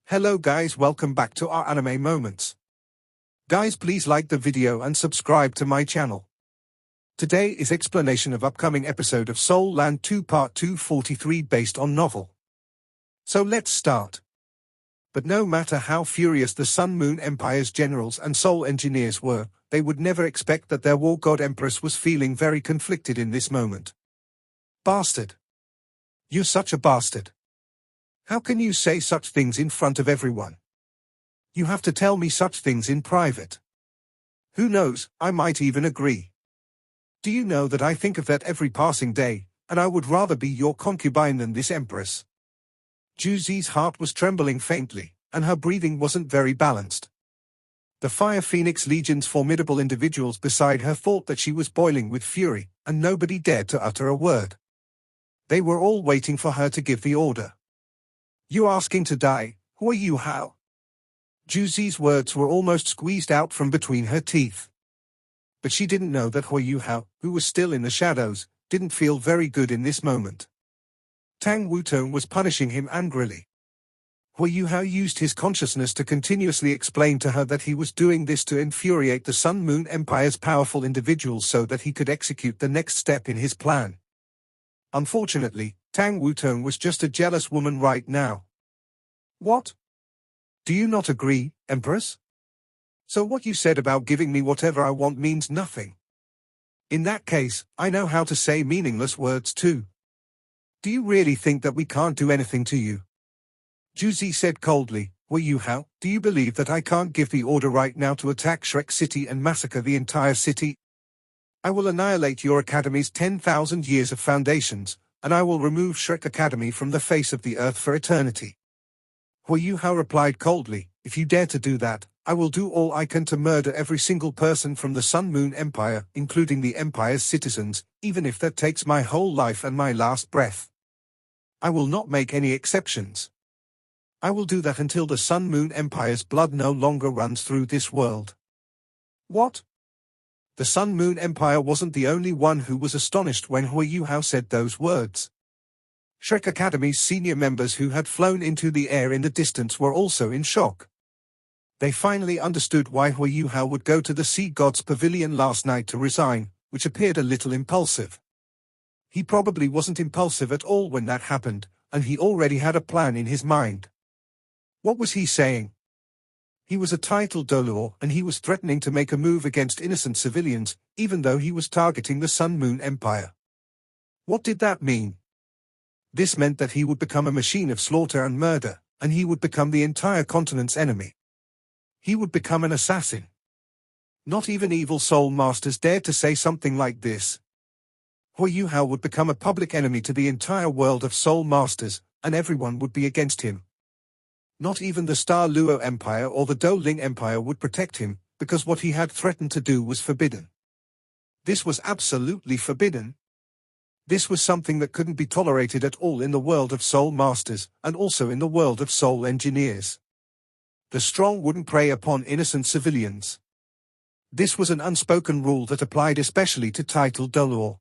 Hello guys, welcome back to our anime moments. Guys, please like the video and subscribe to my channel. Today is explanation of upcoming episode of Soul Land 2 Part 243 based on novel. So let's start. But no matter how furious the Sun Moon Empire's generals and soul engineers were, they would never expect that their war god empress was feeling very conflicted in this moment. Bastard. You're such a bastard. How can you say such things in front of everyone? You have to tell me such things in private. Who knows, I might even agree. Do you know that I think of that every passing day, and I would rather be your concubine than this empress. Juzi's heart was trembling faintly, and her breathing wasn't very balanced. The Fire Phoenix Legion's formidable individuals beside her thought that she was boiling with fury, and nobody dared to utter a word. They were all waiting for her to give the order. You asking to die, Ho Yuhao? Juzi's words were almost squeezed out from between her teeth. But she didn't know that Ho Yuhao, who was still in the shadows, didn't feel very good in this moment. Tang Wutong was punishing him angrily. Ho Yuhao used his consciousness to continuously explain to her that he was doing this to infuriate the Sun Moon Empire's powerful individuals so that he could execute the next step in his plan. Unfortunately, Tang Wutong was just a jealous woman right now. What? Do you not agree, Empress? So what you said about giving me whatever I want means nothing. In that case, I know how to say meaningless words too. Do you really think that we can't do anything to you? Juzi said coldly, Ho Yuhao, do you believe that I can't give the order right now to attack Shrek City and massacre the entire city? I will annihilate your academy's 10,000 years of foundations, and I will remove Shrek Academy from the face of the earth for eternity. Ho Yuhao replied coldly, if you dare to do that, I will do all I can to murder every single person from the Sun Moon Empire, including the Empire's citizens, even if that takes my whole life and my last breath. I will not make any exceptions. I will do that until the Sun Moon Empire's blood no longer runs through this world. What? The Sun Moon Empire wasn't the only one who was astonished when Ho Yuhao said those words. Shrek Academy's senior members who had flown into the air in the distance were also in shock. They finally understood why Ho Yuhao would go to the Sea God's Pavilion last night to resign, which appeared a little impulsive. He probably wasn't impulsive at all when that happened, and he already had a plan in his mind. What was he saying? He was a titled dueler, and he was threatening to make a move against innocent civilians, even though he was targeting the Sun Moon Empire. What did that mean? This meant that he would become a machine of slaughter and murder, and he would become the entire continent's enemy. He would become an assassin. Not even evil soul masters dared to say something like this. Ho Yuhao would become a public enemy to the entire world of soul masters, and everyone would be against him. Not even the Star Luo Empire or the Doling Empire would protect him, because what he had threatened to do was forbidden. This was absolutely forbidden. This was something that couldn't be tolerated at all in the world of soul masters, and also in the world of soul engineers. The strong wouldn't prey upon innocent civilians. This was an unspoken rule that applied especially to titled duelers.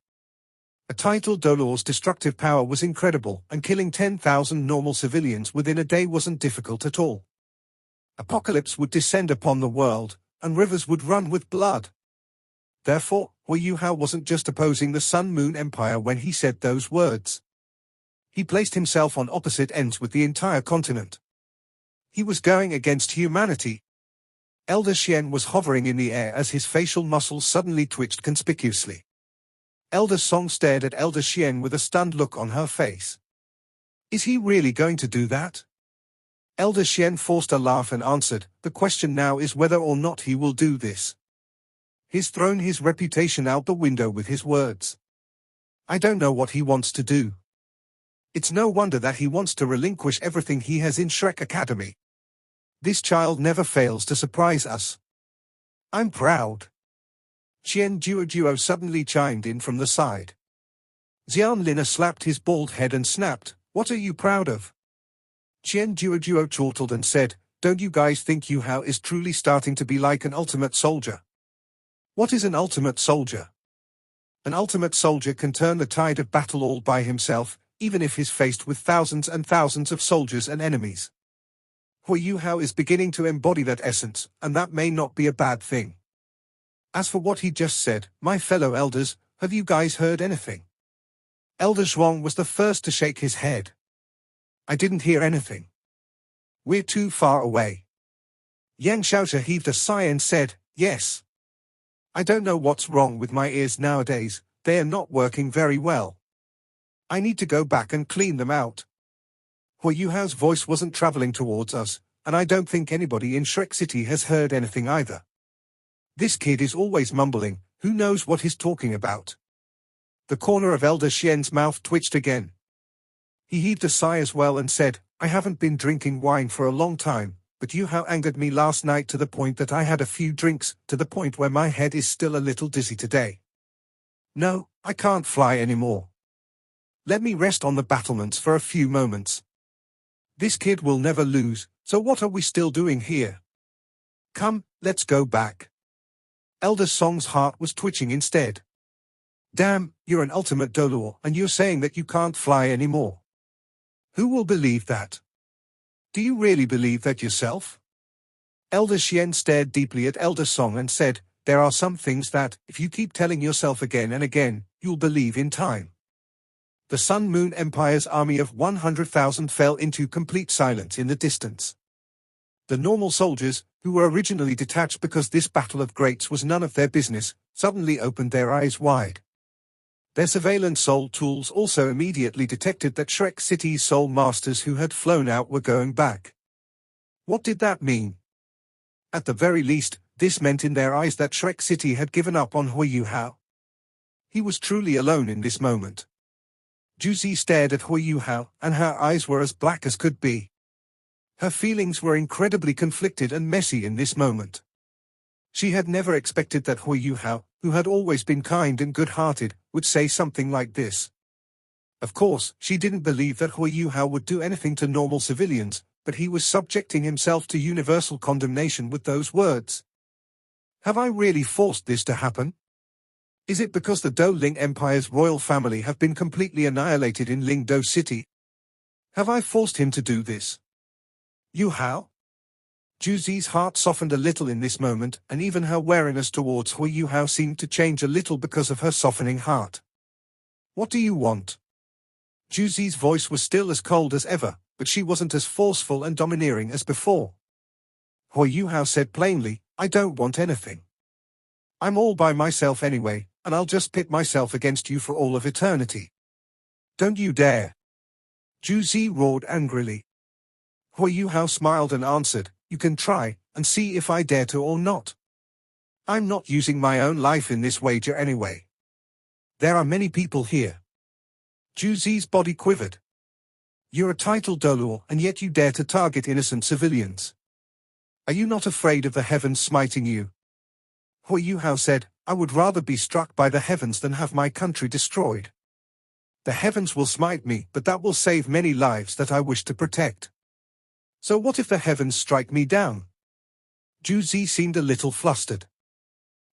A titled dueler's destructive power was incredible, and killing 10,000 normal civilians within a day wasn't difficult at all. Apocalypse would descend upon the world, and rivers would run with blood. Therefore, Ho Yuhao wasn't just opposing the Sun Moon Empire when he said those words. He placed himself on opposite ends with the entire continent. He was going against humanity. Elder Xian was hovering in the air as his facial muscles suddenly twitched conspicuously. Elder Song stared at Elder Xian with a stunned look on her face. Is he really going to do that? Elder Xian forced a laugh and answered, the question now is whether or not he will do this. He's thrown his reputation out the window with his words. I don't know what he wants to do. It's no wonder that he wants to relinquish everything he has in Shrek Academy. This child never fails to surprise us. I'm proud. Qian Duo suddenly chimed in from the side. Xian Lina slapped his bald head and snapped, what are you proud of? Qian Duo chortled and said, don't you guys think Yuhao is truly starting to be like an ultimate soldier? What is an ultimate soldier? An ultimate soldier can turn the tide of battle all by himself, even if he's faced with thousands and thousands of soldiers and enemies. Ho Yuhao is beginning to embody that essence, and that may not be a bad thing. As for what he just said, my fellow elders, have you guys heard anything? Elder Zhuang was the first to shake his head. I didn't hear anything. We're too far away. Yang Xiaoxia heaved a sigh and said, yes. I don't know what's wrong with my ears nowadays, they are not working very well. I need to go back and clean them out. Ho Yuhao's voice wasn't traveling towards us, and I don't think anybody in Shrek City has heard anything either. This kid is always mumbling, who knows what he's talking about. The corner of Elder Xian's mouth twitched again. He heaved a sigh as well and said, I haven't been drinking wine for a long time, but Yuhao angered me last night to the point that I had a few drinks, to the point where my head is still a little dizzy today. No, I can't fly anymore. Let me rest on the battlements for a few moments. This kid will never lose, so what are we still doing here? Come, let's go back. Elder Song's heart was twitching instead. Damn, you're an ultimate dueler, and you're saying that you can't fly anymore. Who will believe that? Do you really believe that yourself? Elder Xian stared deeply at Elder Song and said, there are some things that, if you keep telling yourself again and again, you'll believe in time. The Sun Moon Empire's army of 100,000 fell into complete silence in the distance. The normal soldiers, who were originally detached because this battle of greats was none of their business, suddenly opened their eyes wide. Their surveillance soul tools also immediately detected that Shrek City's soul masters who had flown out were going back. What did that mean? At the very least, this meant in their eyes that Shrek City had given up on Ho Yuhao. He was truly alone in this moment. Juzi stared at Ho Yuhao, and her eyes were as black as could be. Her feelings were incredibly conflicted and messy in this moment. She had never expected that Ho Yuhao, who had always been kind and good-hearted, would say something like this. Of course, she didn't believe that Ho Yuhao would do anything to normal civilians, but he was subjecting himself to universal condemnation with those words. Have I really forced this to happen? Is it because the Do Ling Empire's royal family have been completely annihilated in Lingdo City? Have I forced him to do this? Yuhao? Juzi's heart softened a little in this moment, and even her wariness towards Ho Yuhao seemed to change a little because of her softening heart. What do you want? Juzi's voice was still as cold as ever, but she wasn't as forceful and domineering as before. Ho Yuhao said plainly, I don't want anything. I'm all by myself anyway, and I'll just pit myself against you for all of eternity. Don't you dare! Juzi roared angrily. Ho Yuhao smiled and answered, you can try, and see if I dare to or not. I'm not using my own life in this wager anyway. There are many people here. Juzi's body quivered. You're a titled dueler, and yet you dare to target innocent civilians. Are you not afraid of the heavens smiting you? Ho Yuhao said, I would rather be struck by the heavens than have my country destroyed. The heavens will smite me, but that will save many lives that I wish to protect. So what if the heavens strike me down? Juzi seemed a little flustered.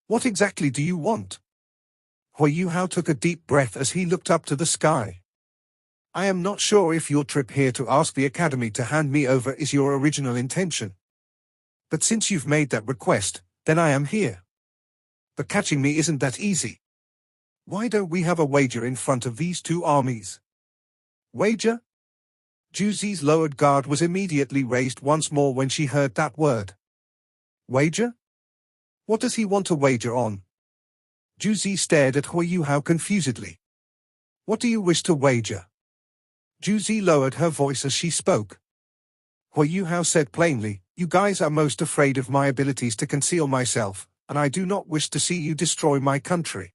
What exactly do you want? Ho Yuhao took a deep breath as he looked up to the sky. I am not sure if your trip here to ask the Academy to hand me over is your original intention. But since you've made that request, then I am here. But catching me isn't that easy. Why don't we have a wager in front of these two armies? Wager? Juzi's lowered guard was immediately raised once more when she heard that word. Wager? What does he want to wager on? Juzi stared at Ho Yuhao confusedly. What do you wish to wager? Juzi lowered her voice as she spoke. Ho Yuhao said plainly, you guys are most afraid of my abilities to conceal myself, and I do not wish to see you destroy my country.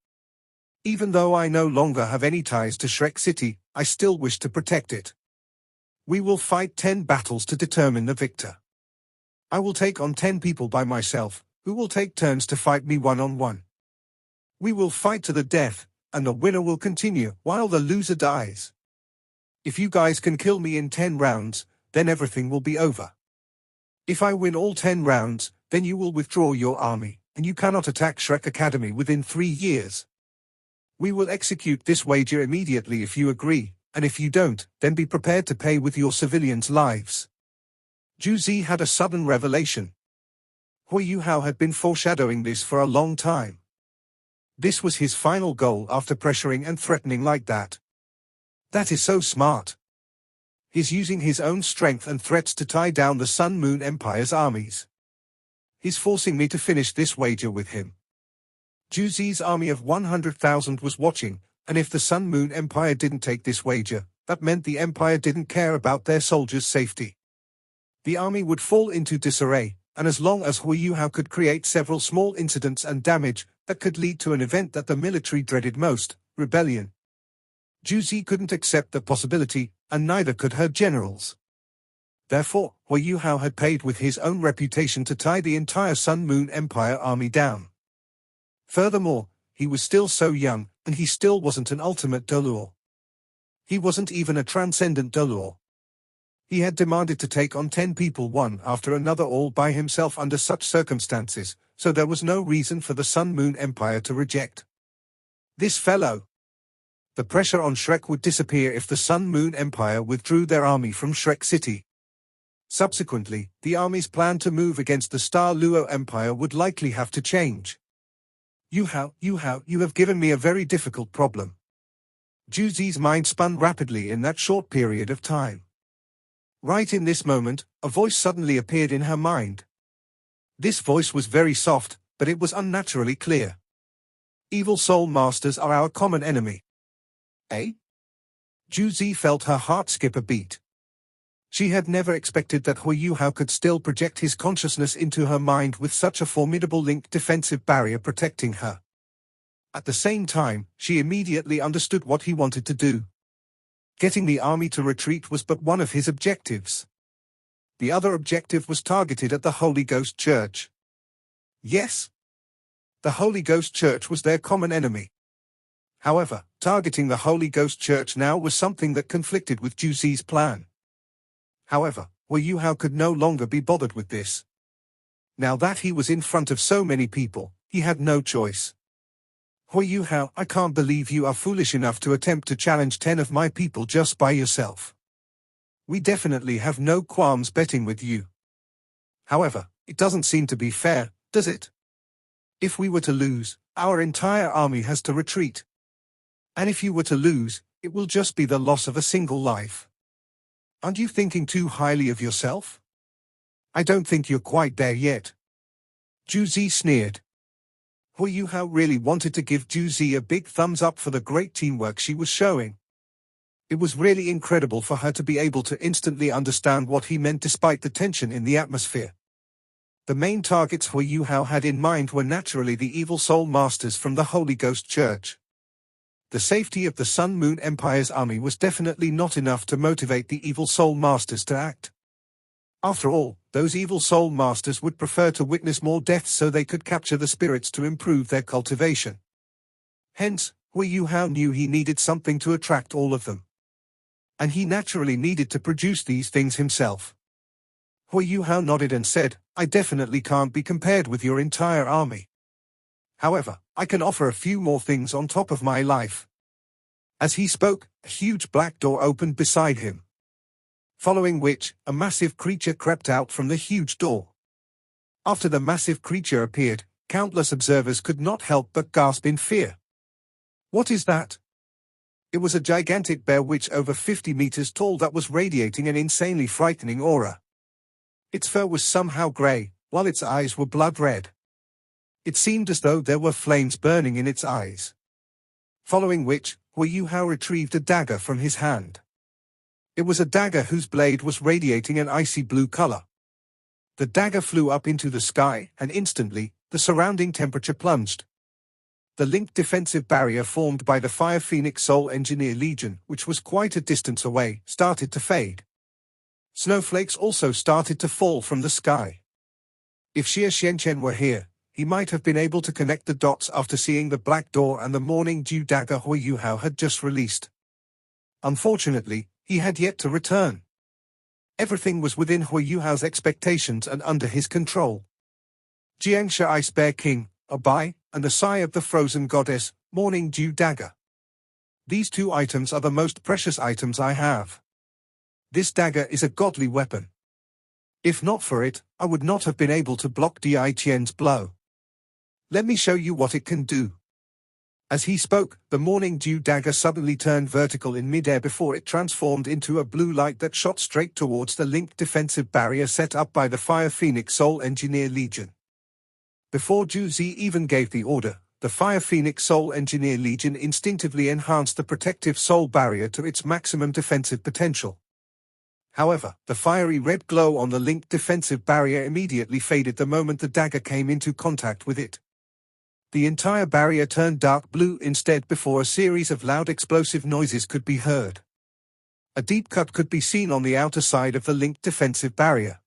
Even though I no longer have any ties to Shrek City, I still wish to protect it. We will fight 10 battles to determine the victor. I will take on 10 people by myself, who will take turns to fight me one-on-one. We will fight to the death, and the winner will continue while the loser dies. If you guys can kill me in 10 rounds, then everything will be over. If I win all 10 rounds, then you will withdraw your army, and you cannot attack Shrek Academy within 3 years. We will execute this wager immediately if you agree, and if you don't, then be prepared to pay with your civilians' lives. Juzi had a sudden revelation. Ho Yuhao had been foreshadowing this for a long time. This was his final goal after pressuring and threatening like that. That is so smart. He's using his own strength and threats to tie down the Sun Moon Empire's armies. He's forcing me to finish this wager with him. Juzi's army of 100,000 was watching, and if the Sun Moon Empire didn't take this wager, that meant the Empire didn't care about their soldiers' safety. The army would fall into disarray, and as long as Ho Yuhao could create several small incidents and damage, that could lead to an event that the military dreaded most, rebellion. Juzi couldn't accept the possibility, and neither could her generals. Therefore, Ho Yuhao had paid with his own reputation to tie the entire Sun Moon Empire army down. Furthermore, he was still so young, and he still wasn't an ultimate duel. He wasn't even a transcendent duel. He had demanded to take on 10 people one after another all by himself under such circumstances, so there was no reason for the Sun Moon Empire to reject this fellow. The pressure on Shrek would disappear if the Sun Moon Empire withdrew their army from Shrek City. Subsequently, the army's plan to move against the Star Luo Empire would likely have to change. Yuhao, you have given me a very difficult problem. Juzi's mind spun rapidly in that short period of time. Right in this moment, a voice suddenly appeared in her mind. This voice was very soft, but it was unnaturally clear. Evil soul masters are our common enemy. Eh? Juzi felt her heart skip a beat. She had never expected that Ho Yuhao could still project his consciousness into her mind with such a formidable link defensive barrier protecting her. At the same time, she immediately understood what he wanted to do. Getting the army to retreat was but one of his objectives. The other objective was targeted at the Holy Ghost Church. Yes. The Holy Ghost Church was their common enemy. However, targeting the Holy Ghost Church now was something that conflicted with Juzi's plan. However, Ho Yuhao could no longer be bothered with this. Now that he was in front of so many people, he had no choice. Ho Yuhao, I can't believe you are foolish enough to attempt to challenge 10 of my people just by yourself. We definitely have no qualms betting with you. However, it doesn't seem to be fair, does it? If we were to lose, our entire army has to retreat. And if you were to lose, it will just be the loss of a single life. Aren't you thinking too highly of yourself? I don't think you're quite there yet. Juzi sneered. Ho Yuhao really wanted to give Juzi a big thumbs up for the great teamwork she was showing. It was really incredible for her to be able to instantly understand what he meant despite the tension in the atmosphere. The main targets Ho Yuhao had in mind were naturally the evil soul masters from the Holy Ghost Church. The safety of the Sun Moon Empire's army was definitely not enough to motivate the evil soul masters to act. After all, those evil soul masters would prefer to witness more deaths so they could capture the spirits to improve their cultivation. Hence, Ho Yuhao knew he needed something to attract all of them. And he naturally needed to produce these things himself. Ho Yuhao nodded and said, I definitely can't be compared with your entire army. However, I can offer a few more things on top of my life. As he spoke, a huge black door opened beside him. Following which, a massive creature crept out from the huge door. After the massive creature appeared, countless observers could not help but gasp in fear. What is that? It was a gigantic bear witch over 50 meters tall that was radiating an insanely frightening aura. Its fur was somehow grey, while its eyes were blood red. It seemed as though there were flames burning in its eyes. Following which, Ho Yuhao retrieved a dagger from his hand. It was a dagger whose blade was radiating an icy blue color. The dagger flew up into the sky, and instantly, the surrounding temperature plunged. The linked defensive barrier formed by the Fire Phoenix Soul Engineer Legion, which was quite a distance away, started to fade. Snowflakes also started to fall from the sky. If Xie Xianchen were here, he might have been able to connect the dots after seeing the black door and the morning dew dagger Ho Yuhao had just released. Unfortunately, he had yet to return. Everything was within Ho Yuhao's expectations and under his control. Jiangsha Ice Bear King, a Bai, and the Sigh of the Frozen Goddess, Morning Dew Dagger. These two items are the most precious items I have. This dagger is a godly weapon. If not for it, I would not have been able to block Dai Qian's blow. Let me show you what it can do. As he spoke, the morning dew dagger suddenly turned vertical in midair before it transformed into a blue light that shot straight towards the linked defensive barrier set up by the Fire Phoenix Soul Engineer Legion. Before Juzi even gave the order, the Fire Phoenix Soul Engineer Legion instinctively enhanced the protective soul barrier to its maximum defensive potential. However, the fiery red glow on the linked defensive barrier immediately faded the moment the dagger came into contact with it. The entire barrier turned dark blue instead before a series of loud explosive noises could be heard. A deep cut could be seen on the outer side of the linked defensive barrier.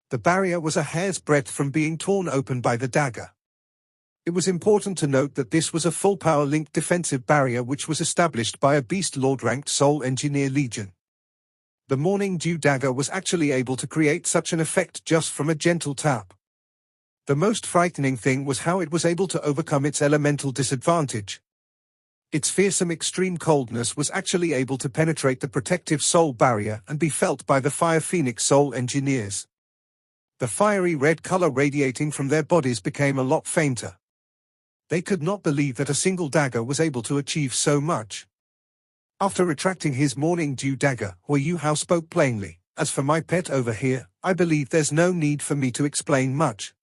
The barrier was a hair's breadth from being torn open by the dagger. It was important to note that this was a full-power linked defensive barrier which was established by a Beast Lord-ranked Soul Engineer Legion. The Morning Dew dagger was actually able to create such an effect just from a gentle tap. The most frightening thing was how it was able to overcome its elemental disadvantage. Its fearsome extreme coldness was actually able to penetrate the protective soul barrier and be felt by the Fire Phoenix Soul Engineers. The fiery red color radiating from their bodies became a lot fainter. They could not believe that a single dagger was able to achieve so much. After retracting his Morning Dew dagger, Ho Yuhao spoke plainly. As for my pet over here, I believe there's no need for me to explain much.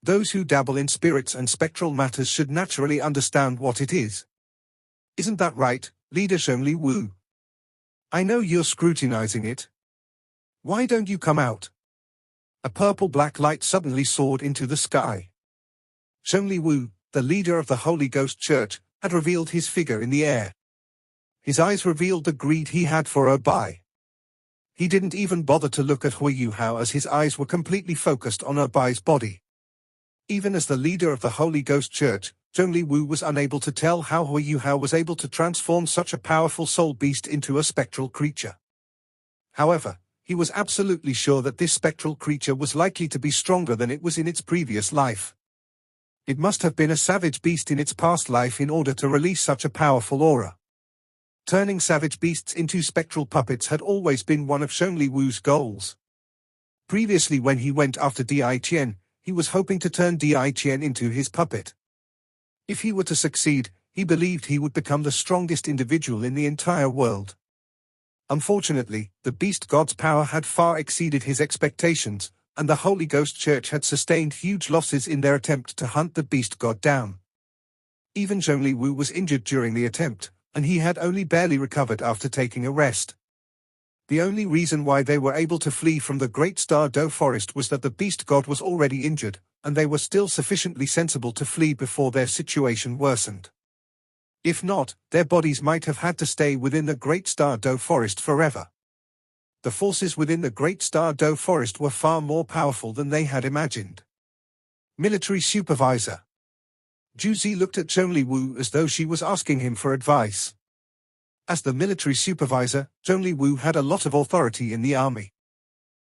Those who dabble in spirits and spectral matters should naturally understand what it is. Isn't that right, Leader Zhongli Wu? I know you're scrutinizing it. Why don't you come out? A purple-black light suddenly soared into the sky. Zhongli Wu, the leader of the Holy Ghost Church, had revealed his figure in the air. His eyes revealed the greed he had for Obai. He didn't even bother to look at Ho Yuhao as his eyes were completely focused on Obai's body. Even as the leader of the Holy Ghost Church, Zhongli Wu was unable to tell how Ho Yuhao was able to transform such a powerful soul beast into a spectral creature. However, he was absolutely sure that this spectral creature was likely to be stronger than it was in its previous life. It must have been a savage beast in its past life in order to release such a powerful aura. Turning savage beasts into spectral puppets had always been one of Zhongli Wu's goals. Previously, when he went after Dai Qian, he was hoping to turn Dai Qian into his puppet. If he were to succeed, he believed he would become the strongest individual in the entire world. Unfortunately, the beast god's power had far exceeded his expectations, and the Holy Ghost Church had sustained huge losses in their attempt to hunt the beast god down. Even Zhongli Wu was injured during the attempt, and he had only barely recovered after taking a rest. The only reason why they were able to flee from the Great Star Doe Forest was that the beast god was already injured, and they were still sufficiently sensible to flee before their situation worsened. If not, their bodies might have had to stay within the Great Star Doe Forest forever. The forces within the Great Star Doe Forest were far more powerful than they had imagined. Military Supervisor Juzi looked at Zhongli Wu as though she was asking him for advice. As the military supervisor, Zhongli Wu had a lot of authority in the army.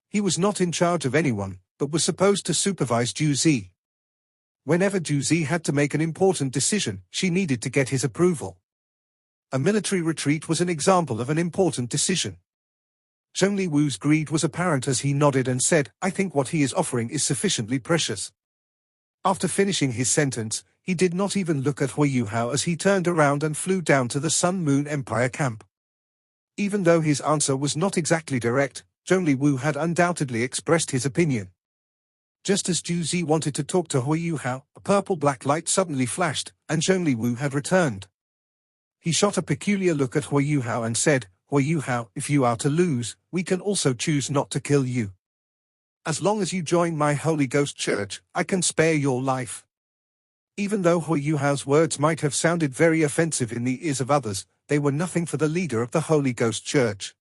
He was not in charge of anyone, but was supposed to supervise Juzi. Whenever Juzi had to make an important decision, she needed to get his approval. A military retreat was an example of an important decision. Zhongli Wu's greed was apparent as he nodded and said, "I think what he is offering is sufficiently precious." After finishing his sentence, he did not even look at Ho Yuhao as he turned around and flew down to the Sun Moon Empire camp. Even though his answer was not exactly direct, Zhongli Wu had undoubtedly expressed his opinion. Just as Juzi wanted to talk to Ho Yuhao, a purple-black light suddenly flashed, and Zhongli Wu had returned. He shot a peculiar look at Ho Yuhao and said, "Ho Yuhao, if you are to lose, we can also choose not to kill you. As long as you join my Holy Ghost Church, I can spare your life." Even though Ho Yuhao's words might have sounded very offensive in the ears of others, they were nothing for the leader of the Holy Ghost Church.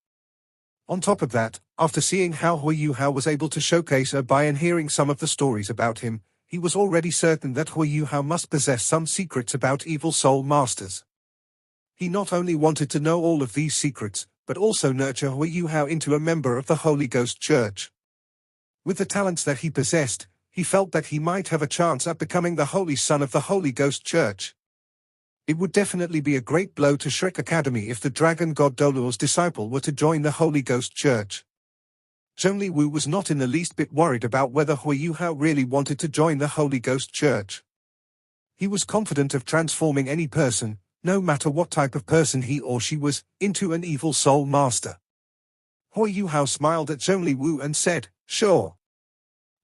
On top of that, after seeing how Ho Yuhao was able to showcase Obai and hearing some of the stories about him, he was already certain that Ho Yuhao must possess some secrets about evil soul masters. He not only wanted to know all of these secrets, but also nurture Ho Yuhao into a member of the Holy Ghost Church. With the talents that he possessed, he felt that he might have a chance at becoming the Holy Son of the Holy Ghost Church. It would definitely be a great blow to Shrek Academy if the dragon god Dolor's disciple were to join the Holy Ghost Church. Zhongli Wu was not in the least bit worried about whether Ho Yuhao really wanted to join the Holy Ghost Church. He was confident of transforming any person, no matter what type of person he or she was, into an evil soul master. Ho Yuhao smiled at Zhongli Wu and said, "Sure.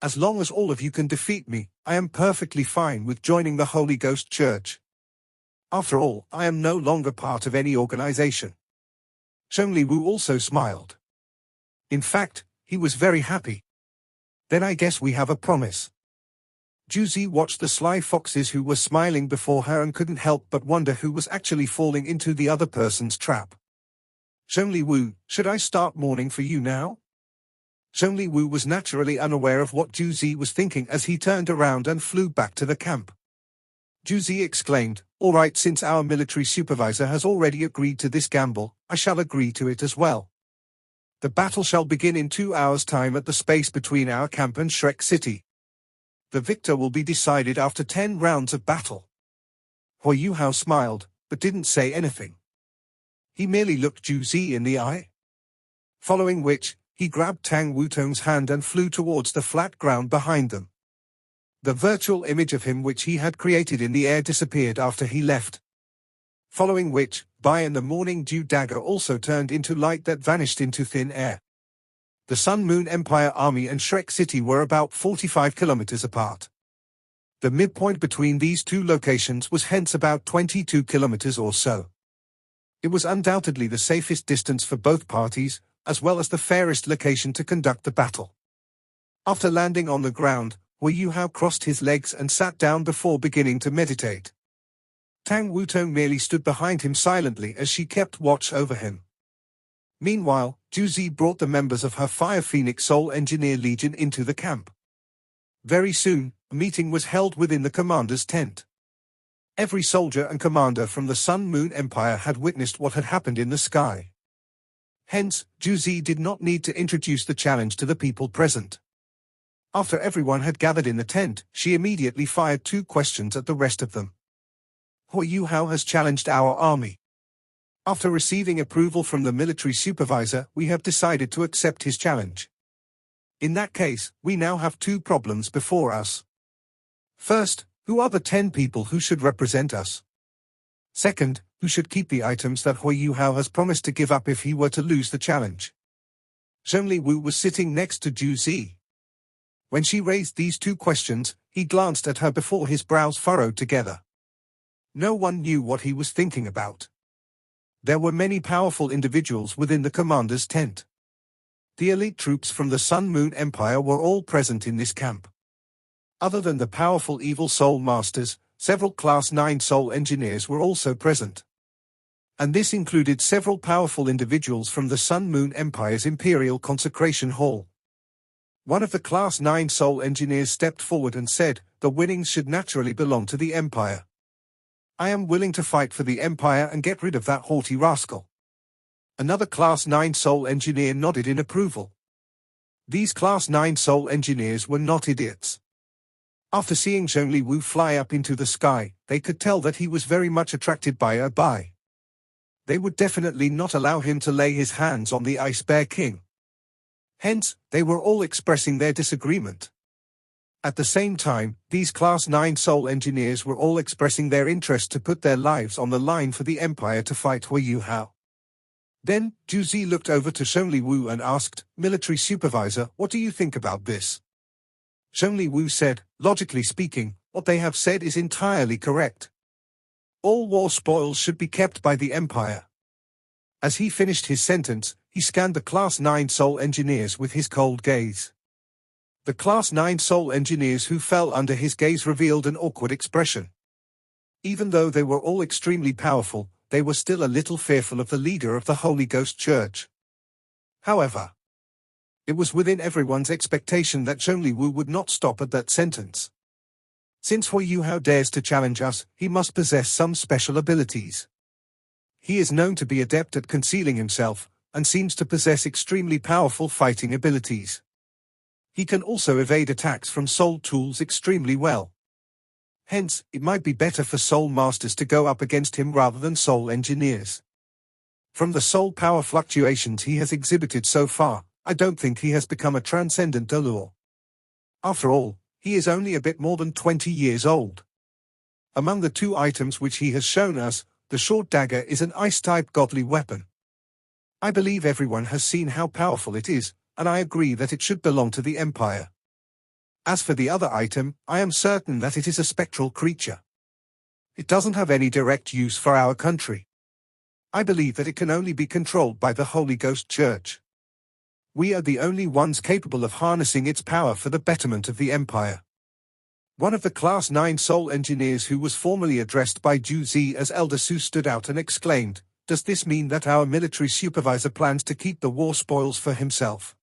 As long as all of you can defeat me, I am perfectly fine with joining the Holy Ghost Church. After all, I am no longer part of any organization." Zhongli Wu also smiled. In fact, he was very happy. "Then I guess we have a promise." Juzi watched the sly foxes who were smiling before her and couldn't help but wonder who was actually falling into the other person's trap. "Zhongli Wu, should I start mourning for you now?" Zhongli Wu was naturally unaware of what Juzi was thinking as he turned around and flew back to the camp. Juzi exclaimed, "All right, since our military supervisor has already agreed to this gamble, I shall agree to it as well. The battle shall begin in 2 hours' time at the space between our camp and Shrek City. The victor will be decided after 10 rounds of battle." Ho Yuhao smiled, but didn't say anything. He merely looked Juzi in the eye. Following which, he grabbed Tang Wutong's hand and flew towards the flat ground behind them. The virtual image of him which he had created in the air disappeared after he left. Following which, Bai and the Morning Dew dagger also turned into light that vanished into thin air. The Sun Moon Empire army and Shrek City were about 45 kilometers apart. The midpoint between these two locations was hence about 22 kilometers or so. It was undoubtedly the safest distance for both parties, as well as the fairest location to conduct the battle. After landing on the ground, Ho Yuhao crossed his legs and sat down before beginning to meditate. Tang Wutong merely stood behind him silently as she kept watch over him. Meanwhile, Juzi brought the members of her Fire Phoenix Soul Engineer Legion into the camp. Very soon, a meeting was held within the commander's tent. Every soldier and commander from the Sun Moon Empire had witnessed what had happened in the sky. Hence, Juzi did not need to introduce the challenge to the people present. After everyone had gathered in the tent, she immediately fired 2 questions at the rest of them. "Ho Yuhao has challenged our army. After receiving approval from the military supervisor, we have decided to accept his challenge. In that case, we now have 2 problems before us. First, who are the 10 people who should represent us? Second, who should keep the items that Ho Yuhao has promised to give up if he were to lose the challenge?" Zhongli Wu was sitting next to Juzi. When she raised these 2 questions, he glanced at her before his brows furrowed together. No one knew what he was thinking about. There were many powerful individuals within the commander's tent. The elite troops from the Sun Moon Empire were all present in this camp. Other than the powerful evil soul masters, several Class 9 soul engineers were also present. And this included several powerful individuals from the Sun Moon Empire's Imperial Consecration Hall. One of the Class 9 soul engineers stepped forward and said, "The winnings should naturally belong to the Empire. I am willing to fight for the Empire and get rid of that haughty rascal." Another Class 9 soul engineer nodded in approval. These Class 9 soul engineers were not idiots. After seeing Zhongli Wu fly up into the sky, they could tell that he was very much attracted by her Bai. They would definitely not allow him to lay his hands on the Ice Bear King. Hence, they were all expressing their disagreement. At the same time, these Class 9 soul engineers were all expressing their interest to put their lives on the line for the Empire to fight Ho Yuhao. Then, Juzi looked over to Zhongli Wu and asked, "Military Supervisor, what do you think about this?" Zhongli Wu said, "Logically speaking, what they have said is entirely correct. All war spoils should be kept by the Empire." As he finished his sentence, he scanned the Class 9 soul engineers with his cold gaze. The Class 9 soul engineers who fell under his gaze revealed an awkward expression. Even though they were all extremely powerful, they were still a little fearful of the leader of the Holy Ghost Church. However, it was within everyone's expectation that Zhongli Wu would not stop at that sentence. Since Ho Yuhao dares to challenge us, he must possess some special abilities. He is known to be adept at concealing himself, and seems to possess extremely powerful fighting abilities. He can also evade attacks from soul tools extremely well. Hence, it might be better for soul masters to go up against him rather than soul engineers. From the soul power fluctuations he has exhibited so far, I don't think he has become a transcendent allure. After all, he is only a bit more than 20 years old. Among the two items which he has shown us, the short dagger is an ice-type godly weapon. I believe everyone has seen how powerful it is, and I agree that it should belong to the Empire. As for the other item, I am certain that it is a spectral creature. It doesn't have any direct use for our country. I believe that it can only be controlled by the Holy Ghost Church. We are the only ones capable of harnessing its power for the betterment of the Empire. One of the Class 9 Soul Engineers who was formerly addressed by Juzi as Elder Su stood out and exclaimed, "Does this mean that our military supervisor plans to keep the war spoils for himself?"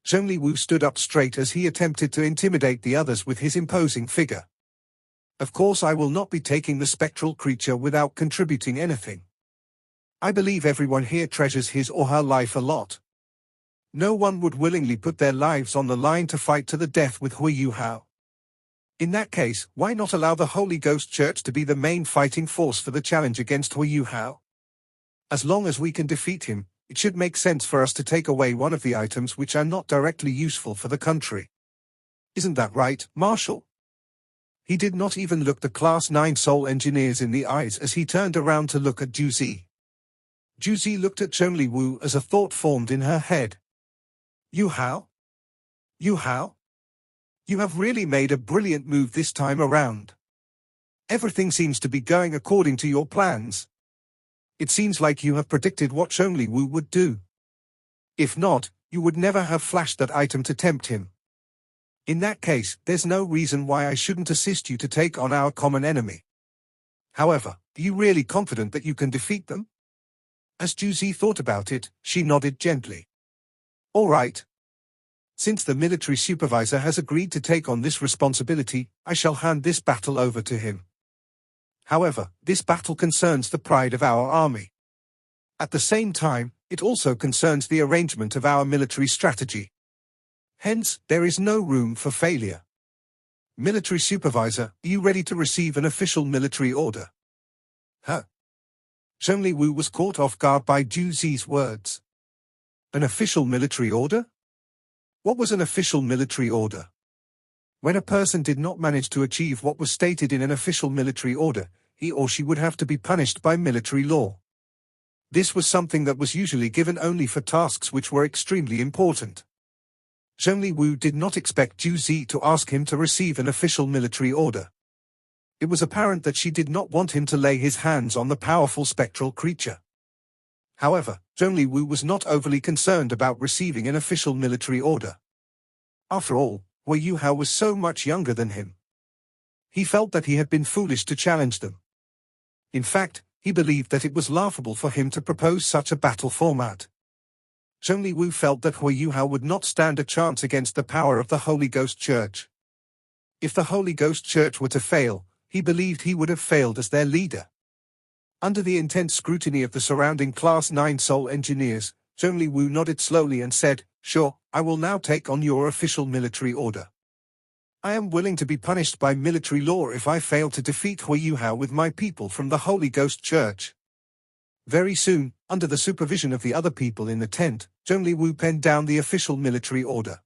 Zhongli Wu stood up straight as he attempted to intimidate the others with his imposing figure. "Of course I will not be taking the spectral creature without contributing anything. I believe everyone here treasures his or her life a lot. No one would willingly put their lives on the line to fight to the death with Ho Yuhao. In that case, why not allow the Holy Ghost Church to be the main fighting force for the challenge against Ho Yuhao? As long as we can defeat him, it should make sense for us to take away one of the items which are not directly useful for the country. Isn't that right, Marshal?" He did not even look the Class 9 Soul Engineers in the eyes as he turned around to look at Juzi. Juzi looked at Zhongli Wu as a thought formed in her head. "Yuhao? Yuhao? You have really made a brilliant move this time around. Everything seems to be going according to your plans. It seems like you have predicted what Zhongli Wu would do. If not, you would never have flashed that item to tempt him. In that case, there's no reason why I shouldn't assist you to take on our common enemy. However, are you really confident that you can defeat them?" As Juzi thought about it, she nodded gently. "All right. Since the military supervisor has agreed to take on this responsibility, I shall hand this battle over to him. However, this battle concerns the pride of our army. At the same time, it also concerns the arrangement of our military strategy. Hence, there is no room for failure. Military supervisor, are you ready to receive an official military order?" "Huh?" Zhongli Wu was caught off guard by Juzi's words. An official military order? What was an official military order? When a person did not manage to achieve what was stated in an official military order, he or she would have to be punished by military law. This was something that was usually given only for tasks which were extremely important. Zhongli Wu did not expect Juzi to ask him to receive an official military order. It was apparent that she did not want him to lay his hands on the powerful spectral creature. However, Zhongli Wu was not overly concerned about receiving an official military order. After all, Ho Yuhao was so much younger than him. He felt that he had been foolish to challenge them. In fact, he believed that it was laughable for him to propose such a battle format. Zhongli Wu felt that Ho Yuhao would not stand a chance against the power of the Holy Ghost Church. If the Holy Ghost Church were to fail, he believed he would have failed as their leader. Under the intense scrutiny of the surrounding Class 9 Soul Engineers, Zhongli Wu nodded slowly and said, "Sure, I will now take on your official military order. I am willing to be punished by military law if I fail to defeat Ho Yuhao with my people from the Holy Ghost Church." Very soon, under the supervision of the other people in the tent, Zhongli Wu penned down the official military order.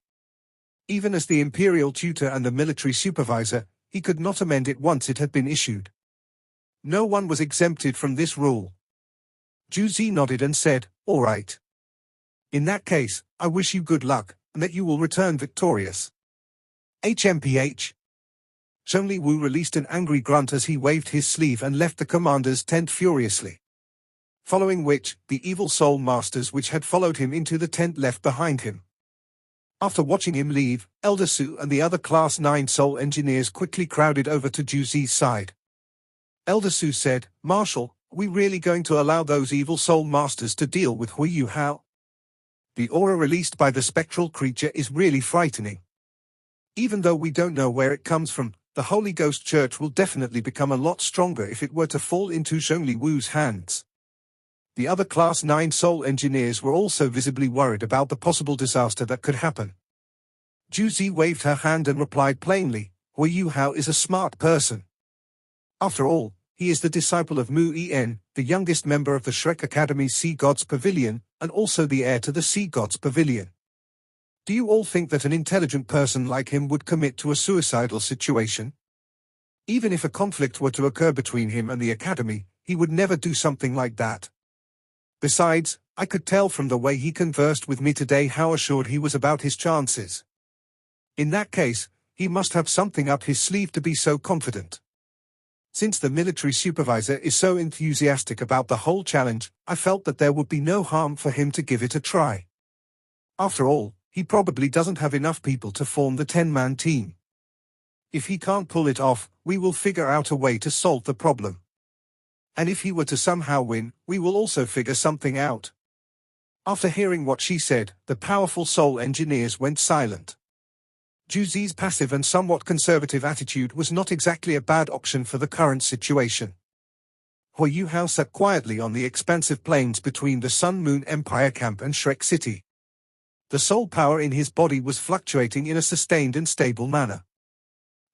Even as the imperial tutor and the military supervisor, he could not amend it once it had been issued. No one was exempted from this rule. Juzi nodded and said, "All right. In that case, I wish you good luck, and that you will return victorious." HMPH. Zhongli Wu released an angry grunt as he waved his sleeve and left the commander's tent furiously. Following which, the evil soul masters which had followed him into the tent left behind him. After watching him leave, Elder Su and the other Class 9 Soul Engineers quickly crowded over to Juzi's side. Elder Su said, "Marshal, are we really going to allow those evil soul masters to deal with Ho Yuhao? The aura released by the spectral creature is really frightening. Even though we don't know where it comes from, the Holy Ghost Church will definitely become a lot stronger if it were to fall into Zhongli Wu's hands." The other Class 9 Soul Engineers were also visibly worried about the possible disaster that could happen. Juzi waved her hand and replied plainly, "Ho Yuhao is a smart person. After all, he is the disciple of Mu En, the youngest member of the Shrek Academy's Sea Gods Pavilion, and also the heir to the Sea Gods Pavilion. Do you all think that an intelligent person like him would commit to a suicidal situation? Even if a conflict were to occur between him and the Academy, he would never do something like that. Besides, I could tell from the way he conversed with me today how assured he was about his chances. In that case, he must have something up his sleeve to be so confident. Since the military supervisor is so enthusiastic about the whole challenge, I felt that there would be no harm for him to give it a try. After all, he probably doesn't have enough people to form the 10-man team. If he can't pull it off, we will figure out a way to solve the problem. And if he were to somehow win, we will also figure something out. After hearing what she said, the powerful soul engineers went silent. Juzi's passive and somewhat conservative attitude was not exactly a bad option for the current situation. Ho Yuhao sat quietly on the expansive plains between the Sun-Moon Empire camp and Shrek City. The soul power in his body was fluctuating in a sustained and stable manner.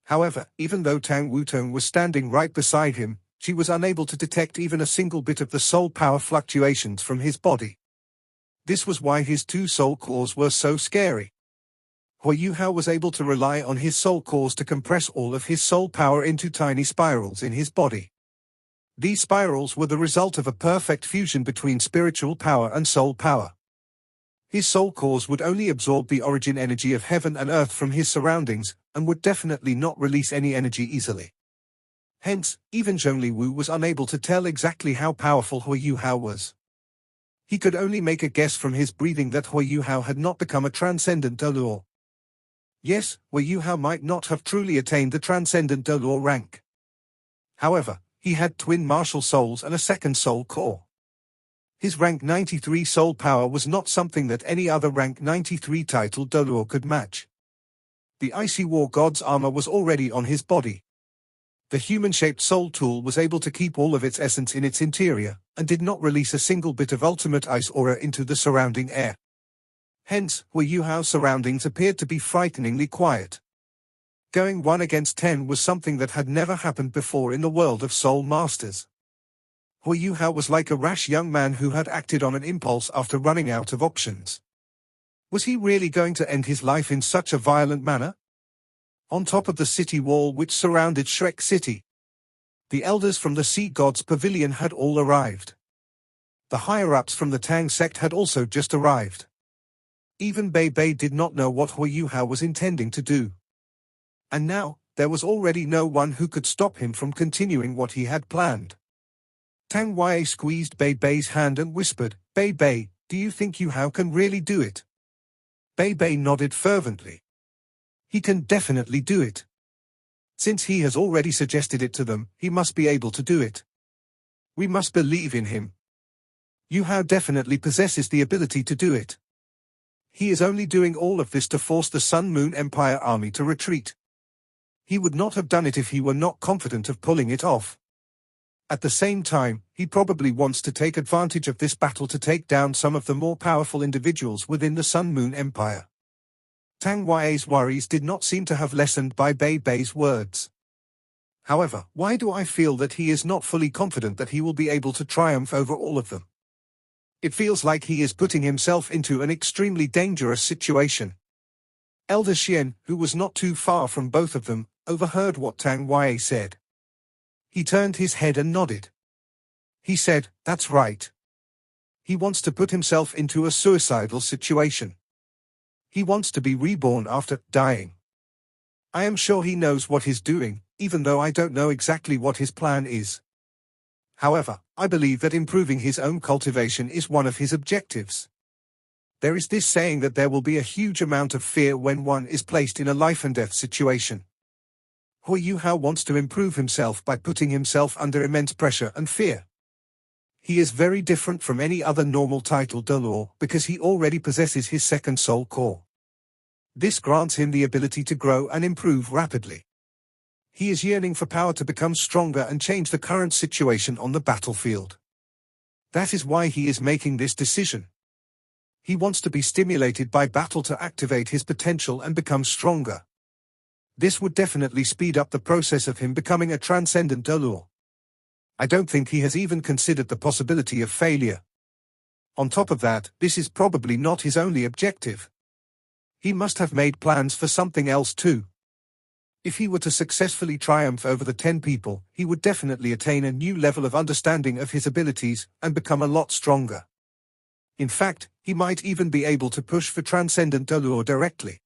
However, even though Tang Wutong was standing right beside him, she was unable to detect even a single bit of the soul power fluctuations from his body. This was why his two soul cores were so scary. Ho Yuhao was able to rely on his soul cores to compress all of his soul power into tiny spirals in his body. These spirals were the result of a perfect fusion between spiritual power and soul power. His soul cores would only absorb the origin energy of heaven and earth from his surroundings, and would definitely not release any energy easily. Hence, even Zhongli Wu was unable to tell exactly how powerful Ho Yuhao was. He could only make a guess from his breathing that Ho Yuhao had not become a transcendent Dolor. Yes, Ho Yuhao might not have truly attained the transcendent Dolor rank. However, he had twin martial souls and a second soul core. His rank 93 soul power was not something that any other rank 93 title Dolor could match. The icy war god's armor was already on his body. The human-shaped soul tool was able to keep all of its essence in its interior, and did not release a single bit of ultimate ice aura into the surrounding air. Hence, Ho Yuhao's surroundings appeared to be frighteningly quiet. Going 1 against 10 was something that had never happened before in the world of soul masters. Ho Yuhao was like a rash young man who had acted on an impulse after running out of options. Was he really going to end his life in such a violent manner? On top of the city wall which surrounded Shrek City, the elders from the Sea God's Pavilion had all arrived. The higher-ups from the Tang sect had also just arrived. Even Bei Bei did not know what Ho Yuhao was intending to do. And now, there was already no one who could stop him from continuing what he had planned. Tang Wei squeezed Bei Bei's hand and whispered, "Bei Bei, do you think Yuhao can really do it?" Bei Bei nodded fervently. He can definitely do it. Since he has already suggested it to them, he must be able to do it. We must believe in him. Yuhao definitely possesses the ability to do it. He is only doing all of this to force the Sun-Moon Empire army to retreat. He would not have done it if he were not confident of pulling it off. At the same time, he probably wants to take advantage of this battle to take down some of the more powerful individuals within the Sun-Moon Empire. Tang Wei's worries did not seem to have lessened by Bei Bei's words. However, why do I feel that he is not fully confident that he will be able to triumph over all of them? It feels like he is putting himself into an extremely dangerous situation. Elder Xian, who was not too far from both of them, overheard what Tang Wei said. He turned his head and nodded. He said, "That's right. He wants to put himself into a suicidal situation. He wants to be reborn after dying. I am sure he knows what he's doing, even though I don't know exactly what his plan is. However, I believe that improving his own cultivation is one of his objectives. There is this saying that there will be a huge amount of fear when one is placed in a life-and-death situation. Ho Yuhao wants to improve himself by putting himself under immense pressure and fear. He is very different from any other normal title Dolor because he already possesses his second soul core. This grants him the ability to grow and improve rapidly. He is yearning for power to become stronger and change the current situation on the battlefield. That is why he is making this decision. He wants to be stimulated by battle to activate his potential and become stronger. This would definitely speed up the process of him becoming a transcendent Dolor. I don't think he has even considered the possibility of failure. On top of that, this is probably not his only objective. he must have made plans for something else too. If he were to successfully triumph over the 10 people, he would definitely attain a new level of understanding of his abilities and become a lot stronger. In fact, he might even be able to push for transcendent allure directly.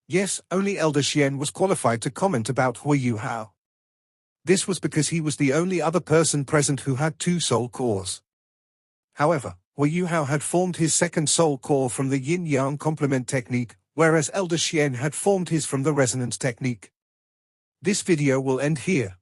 Yes, only Elder Xian was qualified to comment about Ho Yuhao. This was because he was the only other person present who had 2 soul cores. However, Ho Yuhao had formed his second soul core from the yin-yang complement technique, whereas Elder Xian had formed his from the resonance technique. This video will end here.